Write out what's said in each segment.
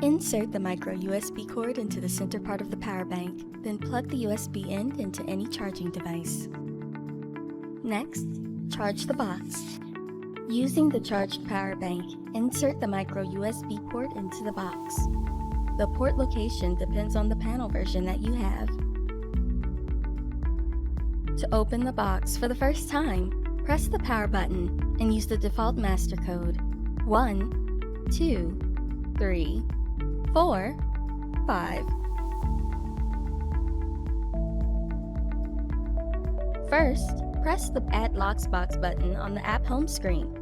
Insert the micro USB cord into the center part of the power bank, then plug the USB end into any charging device. Next, charge the box. Using the charged power bank, insert the micro USB port into the box. The port location depends on the panel version that you have. To open the box for the first time, press the power button and use the default master code 1, 2, 3, 4, 5. First, press the Add LoxxBoxx button on the app home screen.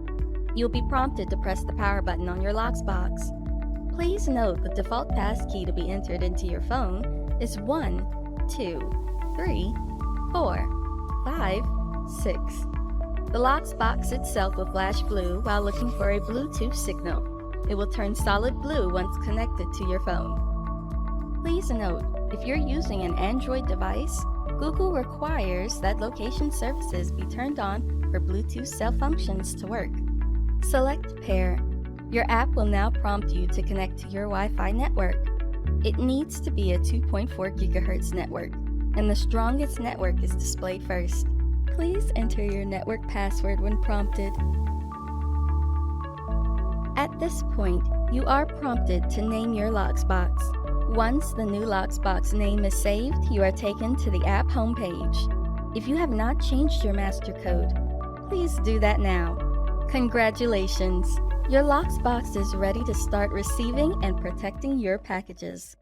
You'll be prompted to press the power button on your LoxxBoxx. Please note the default passkey to be entered into your phone is 1, 2, 3, 4, 5, 6. The LoxxBoxx itself will flash blue while looking for a Bluetooth signal. It will turn solid blue once connected to your phone. Please note, if you're using an Android device, Google requires that location services be turned on for Bluetooth cell functions to work. Select Pair. Your app will now prompt you to connect to your Wi-Fi network. It needs to be a 2.4 GHz network, and the strongest network is displayed first. Please enter your network password when prompted. At this point, you are prompted to name your LoxxBoxx. Once the new LoxxBoxx name is saved, you are taken to the app homepage. If you have not changed your master code, please do that now. Congratulations! Your LoxxBoxx is ready to start receiving and protecting your packages.